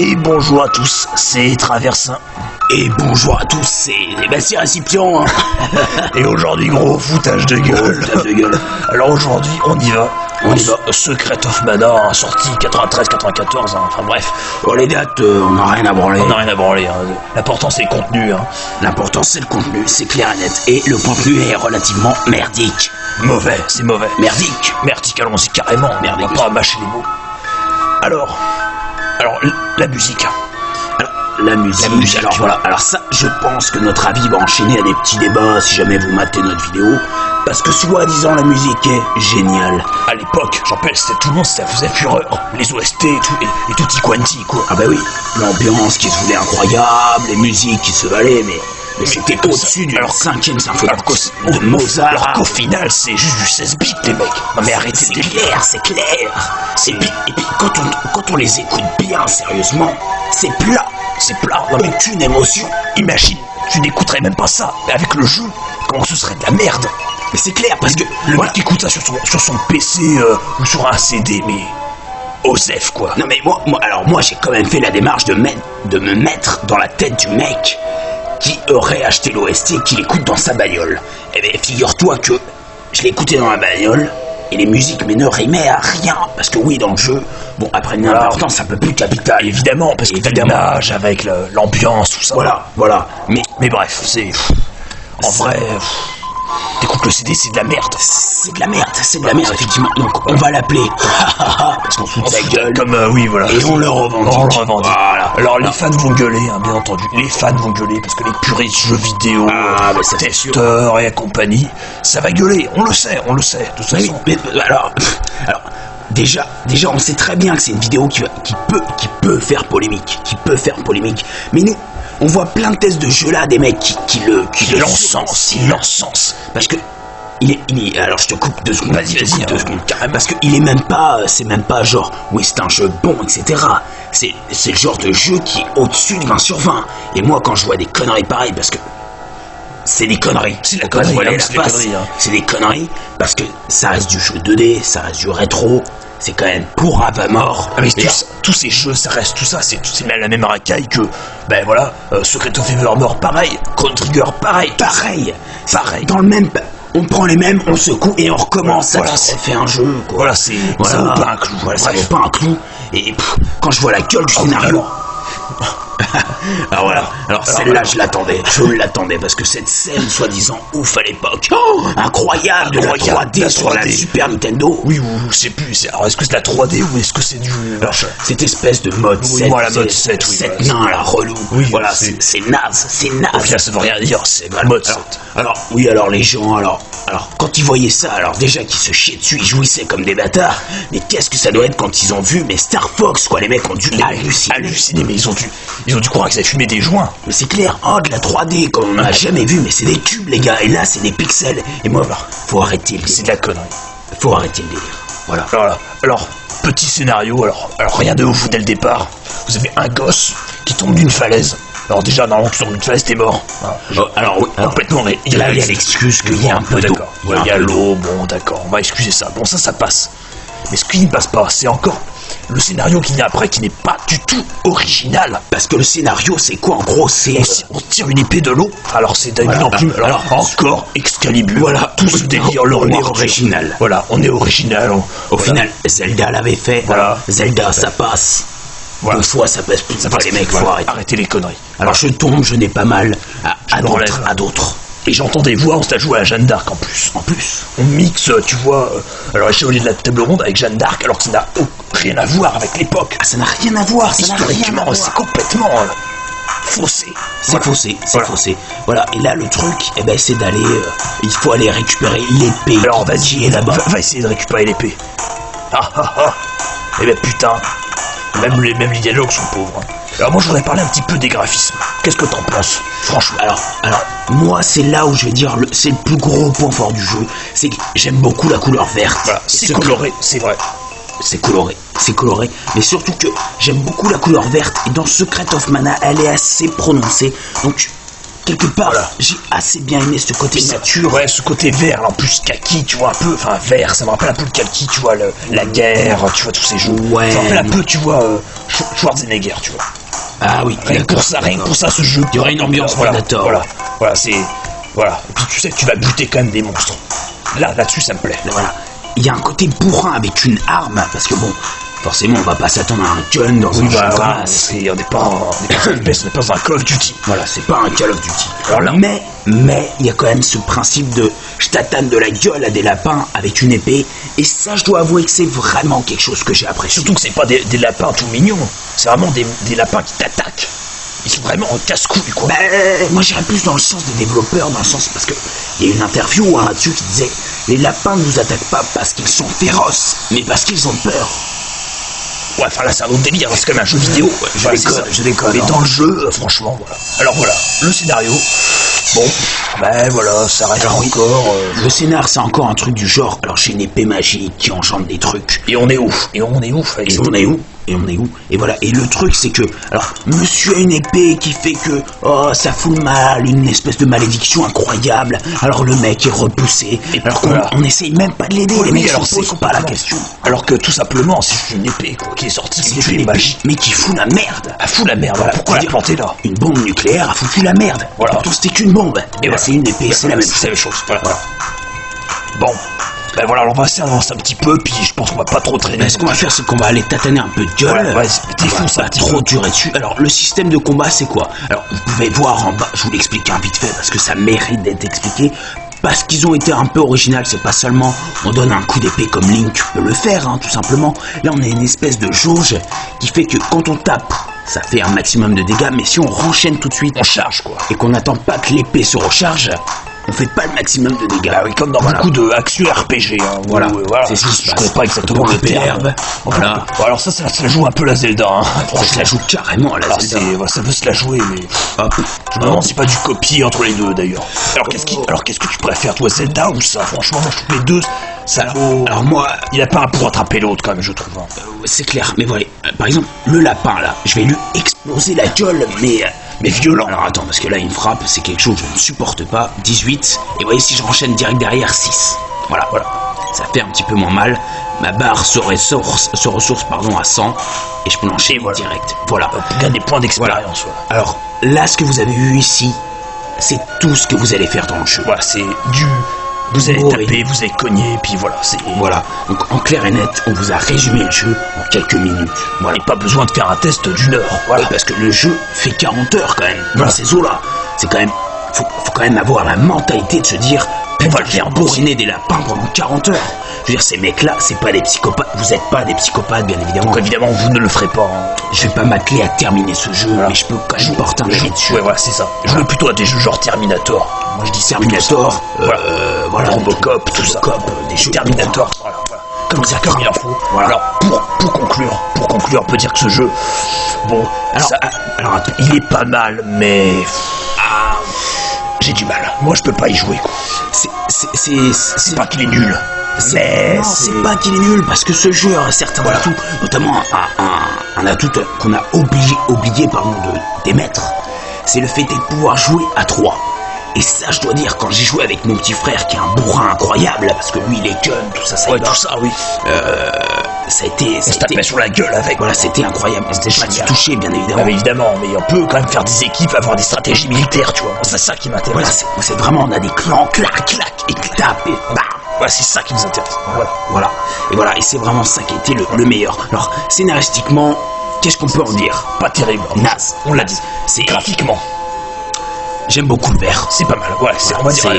Et bonjour à tous, c'est Traversin. Et bonjour à tous, c'est Récipient. Hein. Et aujourd'hui, gros foutage de gueule. Alors aujourd'hui, on y va. Secret of Mana, sorti 93-94, hein. Enfin bref. Bon, les dates, on n'a rien à branler. Hein. L'important c'est le contenu. Hein. L'important c'est le contenu, c'est clair et net. Et le contenu est relativement merdique. Mauvais, c'est mauvais. Merdique, allons-y carrément. Merdique. On va pas mâcher les mots. Alors, la musique. La musique, alors voilà, alors ça, je pense que notre avis va enchaîner à des petits débats si jamais vous matez notre vidéo, parce que soi-disant la musique est géniale. À l'époque, j'en rappelle, c'était tout le monde, ça faisait fureur, les OST et tutti quanti, quoi. Ah bah oui, l'ambiance qui se voulait incroyable, les musiques qui se valaient, mais c'était au-dessus du 5e symphonie de Mozart. Alors qu'au final, c'est juste du 16 bits, les mecs. Non mais arrêtez de délire. C'est clair. Et puis quand on les écoute bien, sérieusement, c'est plat. Non mais aucune émotion. Imagine, tu n'écouterais même pas ça. Mais avec le jeu, comment ce serait de la merde. Mais c'est clair, parce que le mec écoute ça sur son PC ou sur un CD, mais Osef, quoi. Non mais moi j'ai quand même fait la démarche de me mettre dans la tête du mec qui aurait acheté l'OST et qui l'écoute dans sa bagnole. Eh bien, figure-toi que je l'ai écouté dans la bagnole et les musiques ne rimaient à rien. Parce que oui, dans le jeu, bon, après une importance un peu plus capitale. Évidemment, parce que t'as l'image avec l'ambiance, tout ça. Voilà. Mais bref, c'est... En vrai... T'écoutes le CD, c'est de la merde. C'est de la merde, effectivement. Donc on va l'appeler parce qu'on fout de sa gueule. Comme oui, voilà. Et on le revendique. Voilà. Alors les fans vont gueuler, hein, bien entendu. Les fans vont gueuler parce que les puristes jeux vidéo, testeurs et compagnie, ça va gueuler. On le sait. De toute façon. Mais, alors, déjà, on sait très bien que c'est une vidéo qui peut faire polémique, Mais nous, on voit plein de tests de jeux là, des mecs qui l'encensent. Parce que alors je te coupe 2 secondes. Vas-y, 2 secondes carrément. Parce que il est même pas, c'est même pas genre, oui c'est un jeu bon, etc. C'est le genre de jeu qui est au-dessus de 20 sur 20. Et moi quand je vois des conneries pareilles, parce que c'est des conneries. C'est la connerie, c'est des conneries, parce que ça reste du jeu 2D, ça reste du rétro. C'est quand même pour à mort. Ah mais tous ces jeux, ça reste tout ça, c'est la même racaille que, Secret of Evermore, pareil, Chrono Trigger, pareil. Dans le même, on prend les mêmes, on secoue et on recommence. Voilà, ça fait un jeu, quoi. Voilà, ça vaut pas un clou. Voilà, ça vaut pas un clou. Et quand je vois la gueule du scénario... Alors celle-là je l'attendais parce que cette scène soi-disant ouf à l'époque, incroyable, de la 3D sur la Super Nintendo. Oui, je sais plus, alors est-ce que c'est la 3D ou est-ce que c'est du... Alors, cette espèce de mode 7, la mode 7, oui. 7 nains à la relou, oui, voilà, c'est naze. Au final ça veut rien dire, c'est la mode 7. Alors les gens, alors quand ils voyaient ça, alors déjà qu'ils se chiaient dessus, ils jouissaient comme des bâtards, mais qu'est-ce que ça doit être quand ils ont vu, mais Star Fox, quoi, les mecs ont dû halluciner, mais ils ont dû croire que ça fumait des joints. Mais c'est clair, de la 3D, comme on n'en a jamais vu, mais c'est des cubes, les gars, et là, c'est des pixels. Et moi, faut arrêter le délire. C'est de la connerie. Faut arrêter le délire. Voilà. Alors, petit scénario, alors rien de ouf dès le départ. Vous avez un gosse qui tombe d'une falaise. Alors déjà, normalement, tu tombes d'une falaise, t'es mort. Complètement. Il y a l'excuse qu'il y a un peu d'eau. Il y a l'eau, bon, d'accord, on va excuser ça. Bon, ça passe. Mais ce qui ne passe pas, c'est encore le scénario qu'il y a après qui n'est pas du tout original. Parce que le scénario, c'est quoi en gros? On tire une épée de l'eau. Alors c'est d'habitude plus. Alors encore Excalibur. Voilà, tout ce délire. On est original. Voilà, on est original. Au final, Zelda l'avait fait. Voilà. Zelda, ça passe. Voilà. Une fois, ça passe plus. Ça passe, les mecs, faut arrêter les conneries. Alors je n'ai pas mal à d'autres. Et j'entends des voix, on se la joue à la Jeanne d'Arc en plus. On mixe, tu vois, alors les Chevaliers de la Table Ronde avec Jeanne d'Arc, alors que ça n'a rien à voir avec l'époque. Ah, ça n'a rien à voir, historiquement, c'est complètement faussé. C'est faussé. Voilà, et là le truc, c'est d'aller, il faut aller récupérer l'épée. Alors vas-y, là-bas. Va essayer de récupérer l'épée. Putain, même les dialogues sont pauvres. Alors moi je voudrais parler un petit peu des graphismes. Qu'est-ce que t'en penses, franchement? Alors moi c'est là où je vais dire c'est le plus gros point fort du jeu, c'est que j'aime beaucoup la couleur verte. Voilà, c'est coloré, c'est vrai. C'est coloré, mais surtout que j'aime beaucoup la couleur verte et dans Secret of Mana elle est assez prononcée. Donc quelque part, Voilà. j'ai assez bien aimé ce côté nature. Ouais, ce côté vert, là, en plus kaki, tu vois, un peu, enfin vert, ça me rappelle un peu le kaki, tu vois, la guerre, tu vois, tous ces jeux. Ouais. Ça me rappelle un peu, tu vois, Schwarzenegger, tu vois. Ah oui, Rien que pour ça, ce jeu. Il y aurait une ambiance Predator. Voilà, c'est. Voilà. Et puis tu sais que tu vas buter quand même des monstres. Là-dessus, ça me plaît. Voilà. Il y a un côté bourrin avec une arme, parce que bon, forcément, on va pas s'attendre à un gun dans un jeu. Voilà, on n'est pas dans un Call of Duty. Voilà, c'est pas un Call of Duty. Alors là- Mais il y a quand même ce principe de je tatane de la gueule à des lapins avec une épée, et ça, je dois avouer que c'est vraiment quelque chose que j'ai apprécié. Surtout que c'est pas des lapins tout mignons. C'est vraiment des lapins qui t'attaquent. Ils sont vraiment en casse-couille, quoi. Moi j'irais plus dans le sens des développeurs, dans le sens parce que il y a une interview là-dessus qui disait les lapins ne nous attaquent pas parce qu'ils sont féroces, mais parce qu'ils ont peur. Ouais, enfin là c'est un autre délire, c'est quand même un jeu vidéo. Je déconne. Mais dans le jeu, franchement, voilà. Alors voilà, le scénario. Bon, ben voilà, ça reste encore. Le scénar c'est encore un truc du genre, alors j'ai une épée magique qui engendre des trucs. Et on est ouf. Et on est ouf avec cette épée. Et voilà, et le truc c'est que, alors, monsieur a une épée qui fait que, oh, ça fout le mal, une espèce de malédiction incroyable, alors le mec est repoussé, Et alors voilà. qu'on essaye même pas de l'aider, les mecs alors se posent pas la question. Alors que tout simplement, c'est juste une épée, quoi, qui est sortie, c'est une épée magique. mais qui fout la merde. Elle fout la merde, Voilà, pourquoi la c'est-à-dire, planter là? Une bombe nucléaire a foutu la merde. Voilà. Pourtant c'était qu'une bombe. Et là voilà. c'est une épée, c'est la même chose. C'est la même chose, voilà. Bon, ben voilà, alors on va s'avancer un petit peu, puis je pense qu'on va pas trop traîner. Mais ce qu'on va faire, c'est qu'on va aller tataner un peu de gueule. Ouais, défonce On va un petit trop peu. durer dessus. Alors, le système de combat, c'est quoi? Alors, vous pouvez voir en bas, je vous l'explique vite fait, parce que ça mérite d'être expliqué. Parce qu'ils ont été un peu originaux, c'est pas seulement on donne un coup d'épée comme Link peut le faire, hein, tout simplement. Là, on a une espèce de jauge qui fait que quand on tape, ça fait un maximum de dégâts, mais si on renchaîne tout de suite On charge, quoi. et qu'on n'attend pas que l'épée se recharge, on fait pas le maximum de dégâts. Bah oui, comme dans beaucoup de action RPG, hein. Voilà. Voilà. C'est ce qui se Je passe. connais pas exactement On le coupe terme. l'herbe. Voilà. Bon, alors ça joue un peu la Zelda, hein. Je la joue carrément à la Alors, Zelda. voilà, ça peut se la jouer, mais Hop. je me demande si c'est pas du copier entre les deux d'ailleurs. Alors qu'est-ce que tu préfères, toi, Zelda ou ça? Franchement, moi je trouve les deux, ça vaut. Alors moi, Il a pas un pour rattraper l'autre quand même, je trouve. Hein. c'est clair, mais voilà, par exemple, le lapin là, je vais lui exploser la gueule, mais violent. Alors attends, parce que là, il me frappe, c'est quelque chose que je ne supporte pas. 18, et vous voyez, si je renchaîne direct derrière, 6. Voilà. Ça fait un petit peu moins mal. Ma barre se ressource à 100, et je peux l'enchaîner direct. Voilà. Tu gagnes des points d'expérience. Voilà. Alors, là, ce que vous avez vu ici, c'est tout ce que vous allez faire dans le jeu. Voilà, c'est du. Vous allez Bourré. taper, vous allez cogner, et puis voilà, c'est. Voilà. Donc, en clair et net, on vous a résumé le jeu en quelques minutes. Voilà. Et pas besoin de faire un test d'une heure. Voilà. Parce que le jeu fait 40 heures quand même dans ces eaux-là. C'est quand même, faut quand même avoir la mentalité de se dire, on va le faire bourriner des lapins pendant 40 heures. Je veux dire, ces mecs-là, c'est pas des psychopathes. Vous êtes pas des psychopathes, bien évidemment. Donc évidemment, vous ne le ferez pas. Hein. Je vais pas m'atteler à terminer ce jeu, mais je peux quand même porter un avis dessus. Ouais, voilà, c'est ça. Jouez plutôt à des jeux genre Terminator. Moi je dis Terminator, voilà, Robocop, tout ça. des jeux Terminator, voilà. Comme ça, comme il en faut. Voilà. Alors, pour conclure, on peut dire que ce jeu, bon, Alors, attends. il est pas mal, mais j'ai du mal. Moi, je peux pas y jouer, quoi. C'est pas qu'il est nul. Mais c'est pas qu'il est nul, parce que ce jeu a certains atouts, notamment un atout qu'on a oublié d'émettre, c'est le fait de pouvoir jouer à 3. Et ça, je dois dire, quand j'ai joué avec mon petit frère, qui est un bourrin incroyable, parce que lui, il est jeune, tout ça, ouais, tout ça, oui. ça a été... On se tapait sur la gueule avec. Voilà, c'était incroyable. C'était pas d'y toucher, bien évidemment. Ah, mais évidemment, mais on peut quand même faire des équipes, avoir des stratégies militaires, tu vois. C'est ça qui m'intéresse. Voilà, c'est vraiment, on a des clans, clac, et tape, et bam. Voilà, c'est ça qui nous intéresse. Voilà. Et c'est vraiment ça qui a été le meilleur. Alors, scénaristiquement, qu'est-ce qu'on peut en dire? Pas terrible. Naze. On l'a dit. C'est graphiquement. J'aime beaucoup le vert. C'est pas mal. Ouais, on va dire.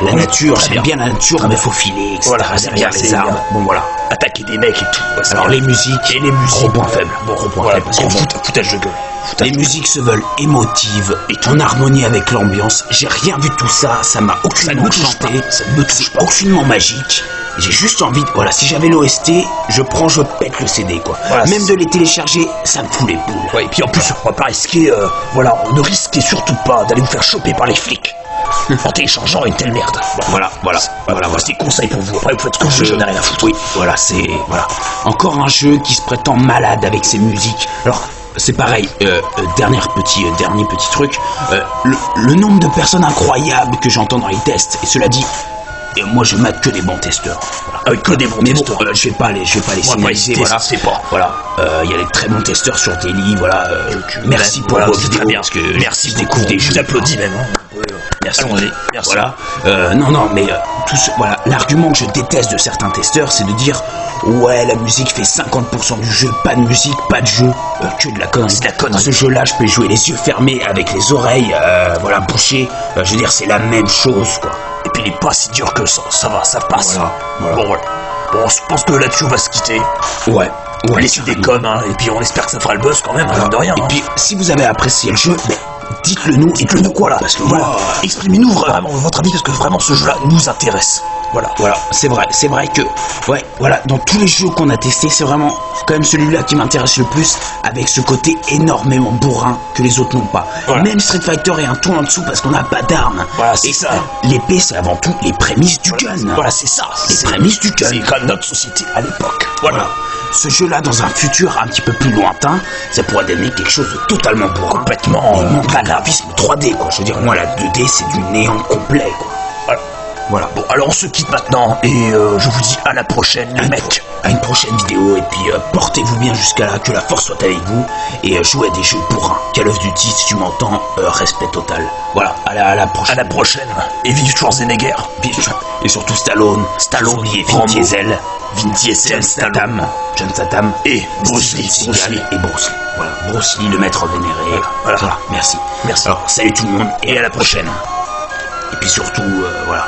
La nature, j'aime bien la nature, mais faut filer, etc. Voilà, c'est bien, les arbres. bien. Bon, voilà. Attaquer des mecs et tout. Ouais, Alors, les musiques, gros point faible. Bon, Gros point voilà, faible. Parce que foutage de gueule. les musiques se veulent émotives et en harmonie avec l'ambiance. J'ai rien vu de tout ça. Ça m'a aucunement chanté. Ça ne me touche pas. Aucunement magique. J'ai juste envie de... Voilà, si j'avais l'OST, je pète le CD, quoi. Voilà, même de les télécharger, ça me fout les boules. Ouais, et puis en plus, on va pas risquer, ne risquez surtout pas d'aller vous faire choper par les flics en téléchargeant une telle merde. Voilà. C'est conseil pour vous. Après, vous faites ce que vous voulez, j'en ai rien à foutre. Oui, voilà. Encore un jeu qui se prétend malade avec ses musiques. Alors, c'est pareil. Dernier petit truc. Le nombre de personnes incroyables que j'entends dans les tests. Et cela dit, moi je mate que des bons testeurs. Voilà. Que des bons testeurs. Bon, je vais pas les signaliser. Voilà. C'est pas. Voilà. Il y a des très bons testeurs sur Daily. Voilà. Merci pour vos vidéos. Bien. Parce que merci. Je découvre des jeux. J'applaudis même. Merci. Merci. Voilà. Non, mais voilà. L'argument que je déteste de certains testeurs, c'est de dire ouais, la musique fait 50% du jeu, pas de musique, pas de jeu, que de la connerie. C'est de la connerie. Ce jeu-là, je peux jouer les yeux fermés avec les oreilles, bouchées. Je veux dire, c'est la même chose, quoi. Et puis il est pas si dur que ça va, ça passe. Voilà. Bon, voilà. Bon, je pense que là-dessus on va se quitter. Ouais. Laissez des coms, hein, et puis on espère que ça fera le buzz quand même, voilà. De rien. Et puis, si vous avez apprécié le jeu, dites-le nous quoi là. Parce que voilà. Exprimez-nous vraiment votre avis, parce que vraiment ce jeu-là nous intéresse. Voilà, c'est vrai que, dans tous les jeux qu'on a testés, c'est vraiment quand même celui-là qui m'intéresse le plus, avec ce côté énormément bourrin que les autres n'ont pas. Voilà. Même Street Fighter est un ton en dessous parce qu'on n'a pas d'armes. Voilà, c'est ça. L'épée, c'est avant tout les prémices du gun. Voilà, c'est ça. Les prémices du gun. C'est comme notre société à l'époque. Voilà. Ce jeu-là, dans un futur un petit peu plus lointain, ça pourrait donner quelque chose de totalement bourrin. Complètement. Et non, pas graphisme 3D, quoi. Je veux dire, moi, la 2D, c'est du néant complet, quoi. Voilà. Bon, alors on se quitte maintenant et je vous dis à la prochaine, les mecs. À une prochaine vidéo, et puis portez-vous bien jusqu'à là, que la force soit avec vous, et jouez à des jeux bourrins. Call of Duty, si tu m'entends, respect total. Voilà, à la prochaine. À la prochaine. Et vive Schwarzenegger. Et surtout Stallone, et Vin Diesel. John Statham. Et Bruce Lee. Et Bruce Lee. Voilà, Bruce Lee, le maître vénéré. Voilà, merci. Merci. Alors, salut tout le monde, et à la prochaine. Et puis surtout, voilà.